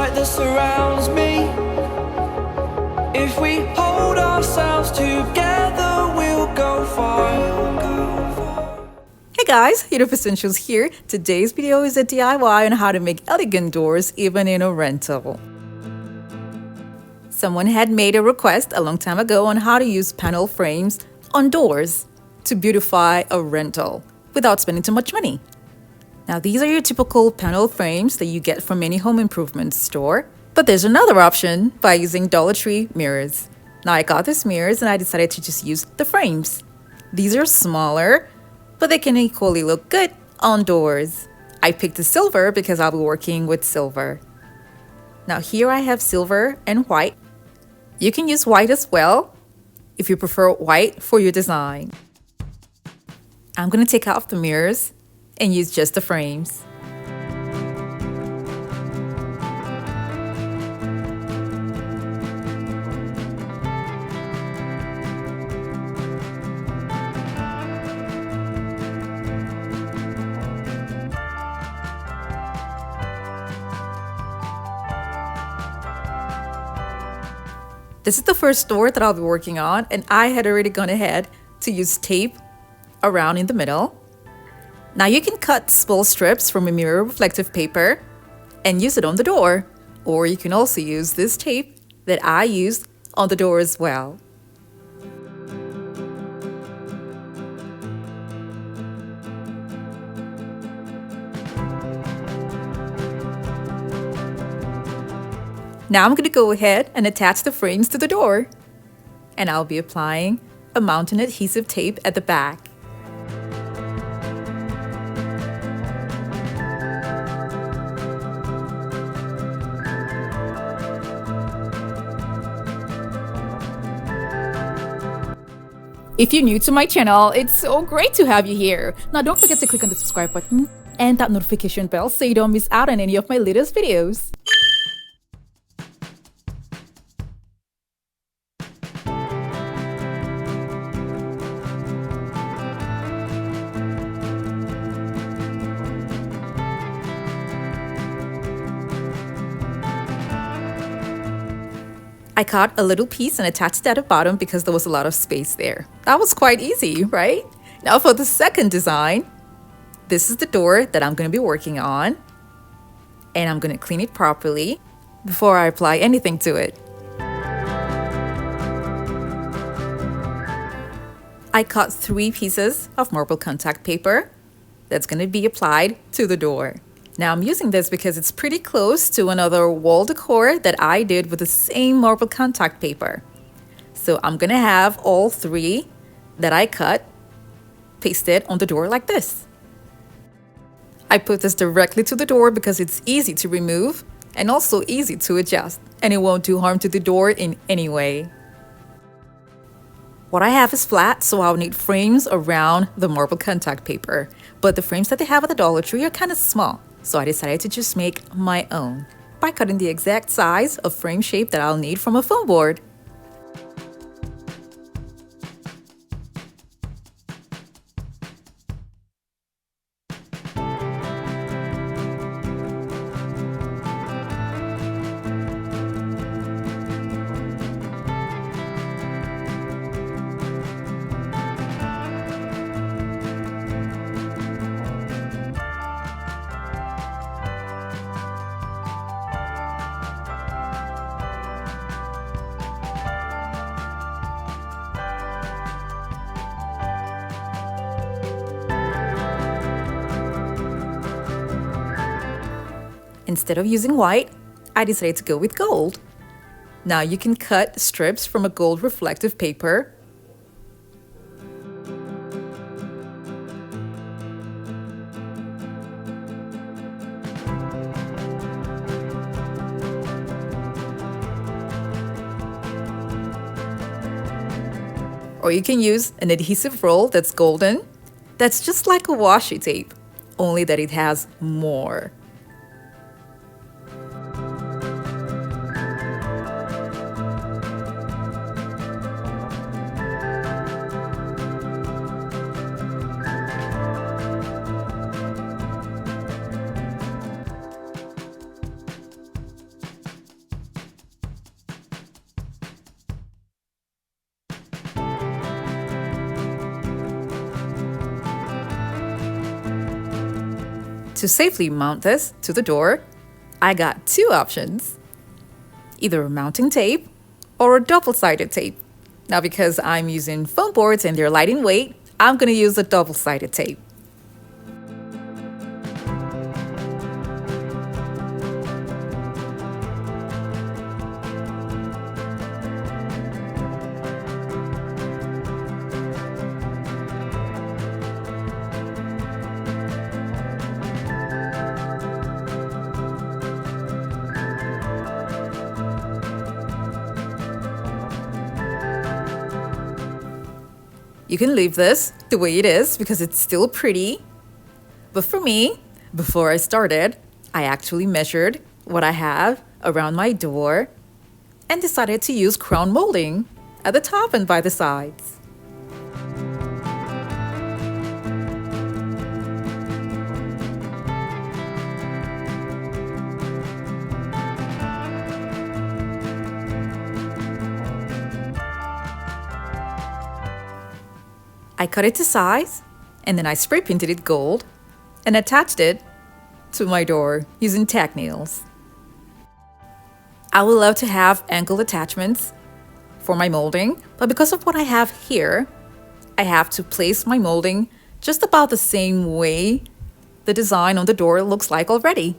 light that surrounds me. If we hold ourselves together, we'll go far. Hey guys, Yoduvh here. Today's video is a DIY on how to make elegant doors even in a rental. Someone had made a request a long time ago on how to use panel frames on doors to beautify a rental without spending too much money. Now these are your typical panel frames that you get from any home improvement store, but there's another option by using Dollar Tree mirrors. Now I got these mirrors and I decided to just use the frames. These are smaller, but they can equally look good on doors. I picked the silver because I'll be working with silver. Now here I have silver and white. You can use white as well if you prefer white for your design. I'm going to take off the mirrors and use just the frames. This is the first door that I'll be working on, and I had already gone ahead to use tape around in the middle. Now you can cut small strips from a mirror reflective paper and use it on the door, or you can also use this tape that I used on the door as well. Now I'm going to go ahead and attach the frames to the door, and I'll be applying a mounting adhesive tape at the back. If you're new to my channel, it's so great to have you here. Now don't forget to click on the subscribe button and that notification bell so you don't miss out on any of my latest videos. I cut a little piece and attached it at the bottom because there was a lot of space there. That was quite easy, right? Now for the second design, this is the door that I'm going to be working on, and I'm going to clean it properly before I apply anything to it. I cut 3 pieces of marble contact paper that's going to be applied to the door. Now I'm using this because it's pretty close to another wall decor that I did with the same marble contact paper. So I'm gonna have all 3 that I cut pasted on the door like this. I put this directly to the door because it's easy to remove and also easy to adjust, and it won't do harm to the door in any way. What I have is flat, so I'll need frames around the marble contact paper, but the frames that they have at the Dollar Tree are kind of small. So I decided to just make my own by cutting the exact size of frame shape that I'll need from a foam board. Instead of using white, I decided to go with gold. Now you can cut strips from a gold reflective paper. Or you can use an adhesive roll that's golden. That's just like a washi tape, only that it has more. To safely mount this to the door, I got two options. Either a mounting tape or a double-sided tape. Now because I'm using foam boards and they're light in weight, I'm going to use a double-sided tape. You can leave this the way it is because it's still pretty. But for me, before I started, I actually measured what I have around my door and decided to use crown molding at the top and by the sides. I cut it to size, and then I spray painted it gold and attached it to my door using tack nails. I would love to have angled attachments for my molding, but because of what I have here, I have to place my molding just about the same way the design on the door looks like already.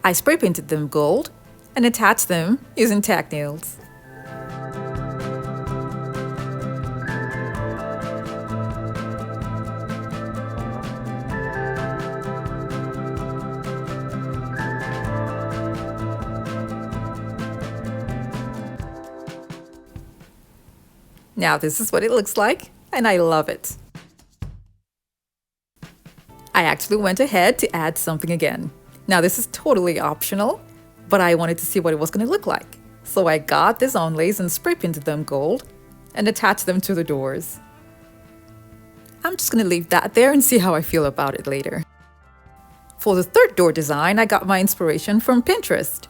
I spray painted them gold and attached them using tack nails. Now this is what it looks like, and I love it. I actually went ahead to add something again. Now this is totally optional, but I wanted to see what it was going to look like. So I got these onlays and spray painted them gold and attached them to the doors. I'm just going to leave that there and see how I feel about it later. For the third door design, I got my inspiration from Pinterest.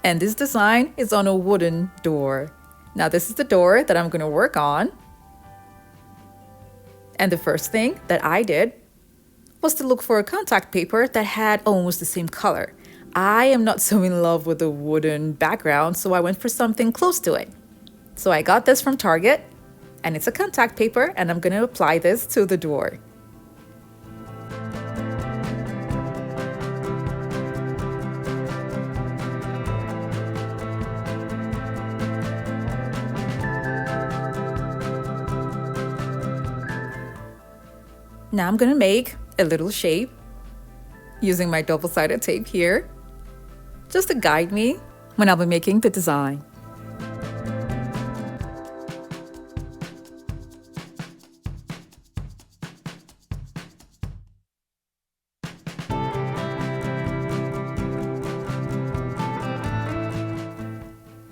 And this design is on a wooden door. Now this is the door that I'm going to work on. And the first thing that I did was to look for a contact paper that had almost the same color. I am not so in love with the wooden background, so I went for something close to it. So I got this from Target, and it's a contact paper, and I'm going to apply this to the door. Now I'm going to make a little shape using my double-sided tape here, just to guide me when I'll be making the design.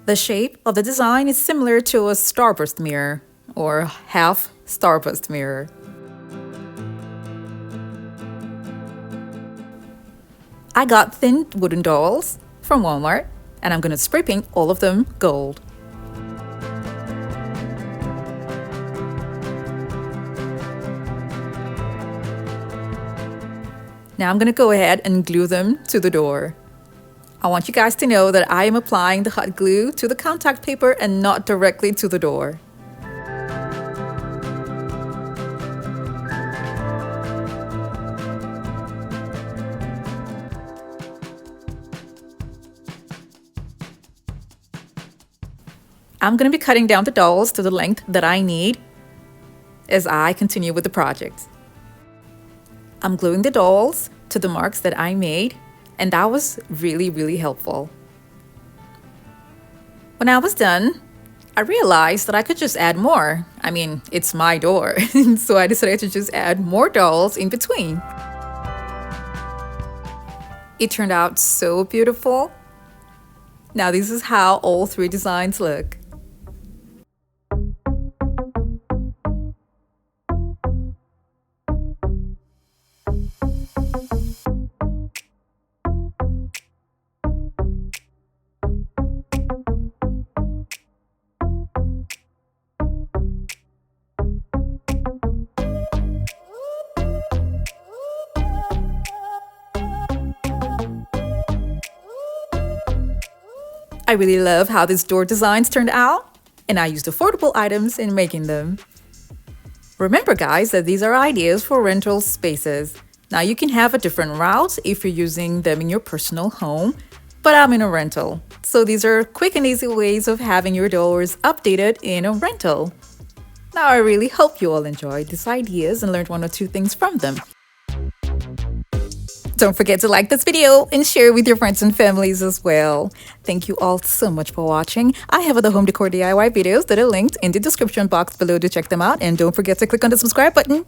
The shape of the design is similar to a starburst mirror or half starburst mirror. I got thin wooden dowels from Walmart, and I'm going to spray paint all of them gold. Now I'm going to go ahead and glue them to the door. I want you guys to know that I am applying the hot glue to the contact paper and not directly to the door. I'm going to be cutting down the dowels to the length that I need as I continue with the project. I'm gluing the dowels to the marks that I made, and that was really helpful. When I was done, I realized that I could just add more. I mean, it's my door, so I decided to just add more dowels in between. It turned out so beautiful. Now this is how all three designs look. I really love how these door designs turned out, and I used affordable items in making them. Remember guys that these are ideas for rental spaces. Now you can have a different route if you're using them in your personal home, but I'm in a rental. So these are quick and easy ways of having your doors updated in a rental. Now I really hope you all enjoyed these ideas and learned one or two things from them. Don't forget to like this video and share it with your friends and families as well. Thank you all so much for watching. I have other home decor DIY videos that are linked in the description box below to check them out, and don't forget to click on the subscribe button.